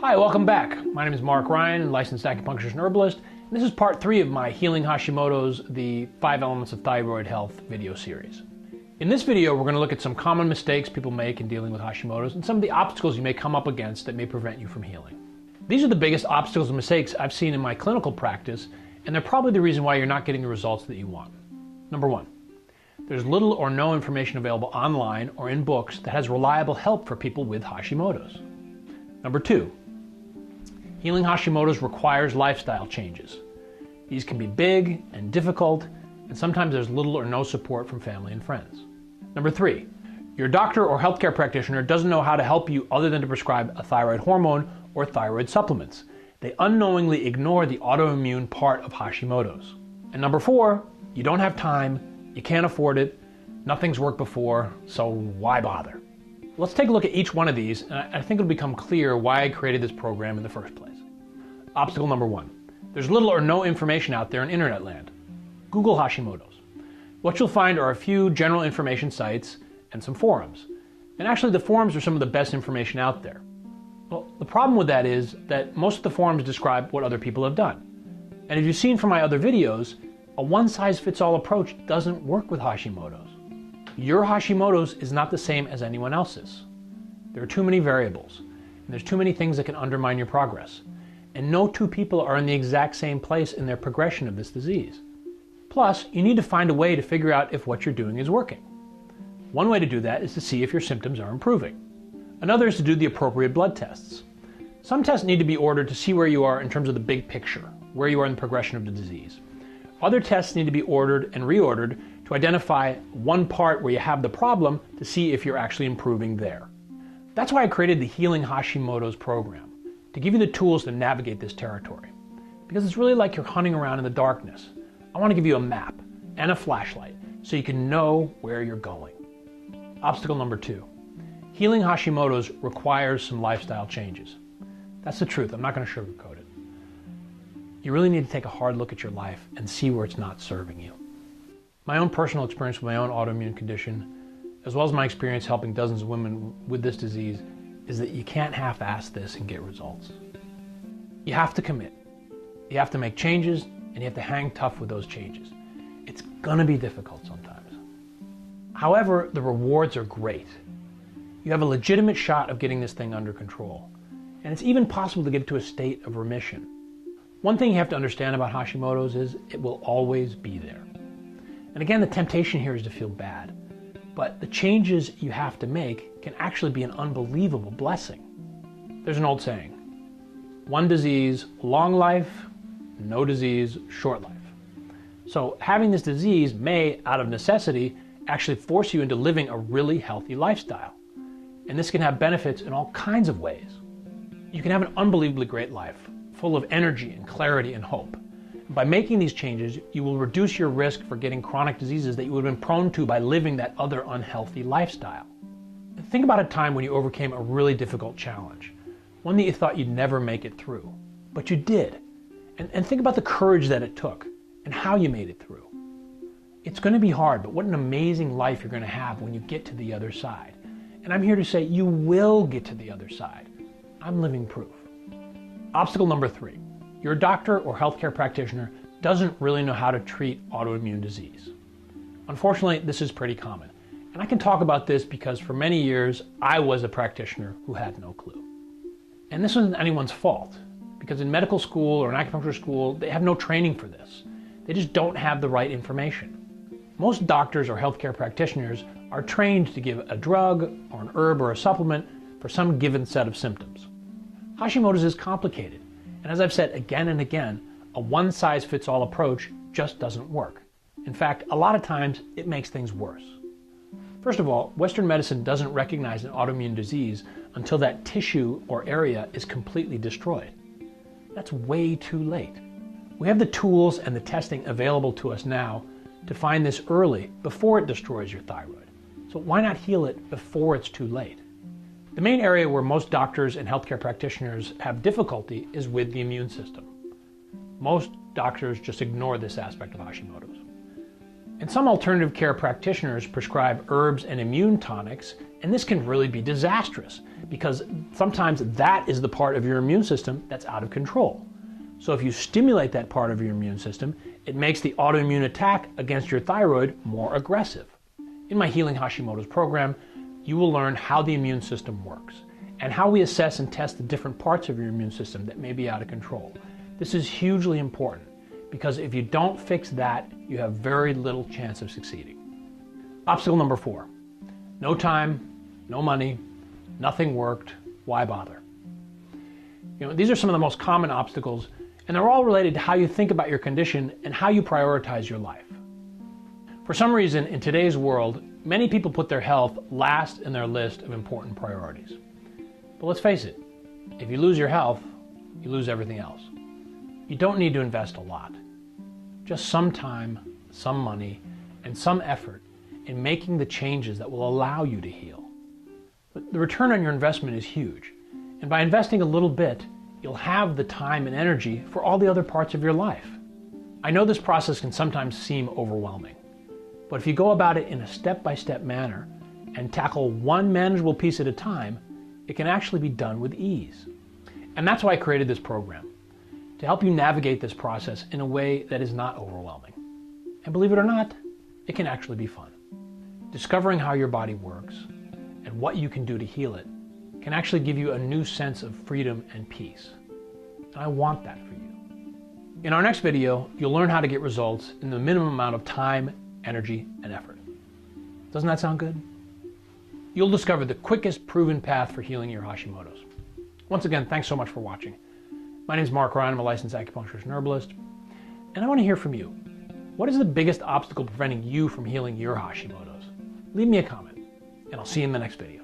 Hi, welcome back. My name is Mark Ryan, licensed acupuncturist and herbalist, and this is part 3 of my Healing Hashimoto's The 5 Elements of Thyroid Health video series. In this video, we're going to look at some common mistakes people make in dealing with Hashimoto's and some of the obstacles you may come up against that may prevent you from healing. These are the biggest obstacles and mistakes I've seen in my clinical practice, and they're probably the reason why you're not getting the results that you want. Number 1, there's little or no information available online or in books that has reliable help for people with Hashimoto's. Number 2, healing Hashimoto's requires lifestyle changes. These can be big and difficult, and sometimes there's little or no support from family and friends. Number 3, your doctor or healthcare practitioner doesn't know how to help you other than to prescribe a thyroid hormone or thyroid supplements. They unknowingly ignore the autoimmune part of Hashimoto's. And number 4, you don't have time, you can't afford it, nothing's worked before, so why bother? Let's take a look at each one of these, and I think it'll become clear why I created this program in the first place. Obstacle number 1. There's little or no information out there in internet land. Google Hashimoto's. What you'll find are a few general information sites and some forums. And actually the forums are some of the best information out there. Well, the problem with that is that most of the forums describe what other people have done. And as you've seen from my other videos, a one-size-fits-all approach doesn't work with Hashimoto's. Your Hashimoto's is not the same as anyone else's. There are too many variables, and there's too many things that can undermine your progress. And no two people are in the exact same place in their progression of this disease. Plus, you need to find a way to figure out if what you're doing is working. One way to do that is to see if your symptoms are improving. Another is to do the appropriate blood tests. Some tests need to be ordered to see where you are in terms of the big picture, where you are in the progression of the disease. Other tests need to be ordered and reordered to identify one part where you have the problem to see if you're actually improving there. That's why I created the Healing Hashimoto's program, to give you the tools to navigate this territory. Because it's really like you're hunting around in the darkness. I want to give you a map and a flashlight so you can know where you're going. Obstacle number 2. Healing Hashimoto's requires some lifestyle changes. That's the truth. I'm not going to sugarcoat it. You really need to take a hard look at your life and see where it's not serving you. My own personal experience with my own autoimmune condition, as well as my experience helping dozens of women with this disease, is that you can't half-ass this and get results. You have to commit. You have to make changes, and you have to hang tough with those changes. It's gonna be difficult sometimes. However, the rewards are great. You have a legitimate shot of getting this thing under control, and it's even possible to get to a state of remission. One thing you have to understand about Hashimoto's is it will always be there. And again, the temptation here is to feel bad. But the changes you have to make can actually be an unbelievable blessing. There's an old saying, one disease, long life, no disease, short life. So having this disease may, out of necessity, actually force you into living a really healthy lifestyle. And this can have benefits in all kinds of ways. You can have an unbelievably great life, full of energy and clarity and hope. By making these changes, you will reduce your risk for getting chronic diseases that you would have been prone to by living that other unhealthy lifestyle. Think about a time when you overcame a really difficult challenge, one that you thought you'd never make it through, but you did. And think about the courage that it took and how you made it through. It's going to be hard, but what an amazing life you're going to have when you get to the other side. And I'm here to say you will get to the other side. I'm living proof. Obstacle number 3. Your doctor or healthcare practitioner doesn't really know how to treat autoimmune disease. Unfortunately, this is pretty common. And I can talk about this because for many years, I was a practitioner who had no clue. And this isn't anyone's fault, because in medical school or an acupuncture school, they have no training for this. They just don't have the right information. Most doctors or healthcare practitioners are trained to give a drug or an herb or a supplement for some given set of symptoms. Hashimoto's is complicated. And as I've said again and again, a one-size-fits-all approach just doesn't work. In fact, a lot of times it makes things worse. First of all, Western medicine doesn't recognize an autoimmune disease until that tissue or area is completely destroyed. That's way too late. We have the tools and the testing available to us now to find this early before it destroys your thyroid. So why not heal it before it's too late? The main area where most doctors and healthcare practitioners have difficulty is with the immune system. Most doctors just ignore this aspect of Hashimoto's. And some alternative care practitioners prescribe herbs and immune tonics, and this can really be disastrous because sometimes that is the part of your immune system that's out of control. So if you stimulate that part of your immune system, it makes the autoimmune attack against your thyroid more aggressive. In my Healing Hashimoto's program, you will learn how the immune system works and how we assess and test the different parts of your immune system that may be out of control. This is hugely important because if you don't fix that, you have very little chance of succeeding. Obstacle number 4. No time, no money, nothing worked, why bother? These are some of the most common obstacles, and they're all related to how you think about your condition and how you prioritize your life. For some reason, in today's world, many people put their health last in their list of important priorities. But let's face it, if you lose your health, you lose everything else. You don't need to invest a lot. Just some time, some money, and some effort in making the changes that will allow you to heal. But the return on your investment is huge, and by investing a little bit, you'll have the time and energy for all the other parts of your life. I know this process can sometimes seem overwhelming, but if you go about it in a step-by-step manner and tackle one manageable piece at a time, it can actually be done with ease. And that's why I created this program, to help you navigate this process in a way that is not overwhelming. And believe it or not, it can actually be fun. Discovering how your body works and what you can do to heal it can actually give you a new sense of freedom and peace. And I want that for you. In our next video, you'll learn how to get results in the minimum amount of time, energy, and effort. Doesn't that sound good? You'll discover the quickest proven path for healing your Hashimoto's. Once again, thanks so much for watching. My name is Mark Ryan. I'm a licensed acupuncturist and herbalist, and I want to hear from you. What is the biggest obstacle preventing you from healing your Hashimoto's? Leave me a comment, and I'll see you in the next video.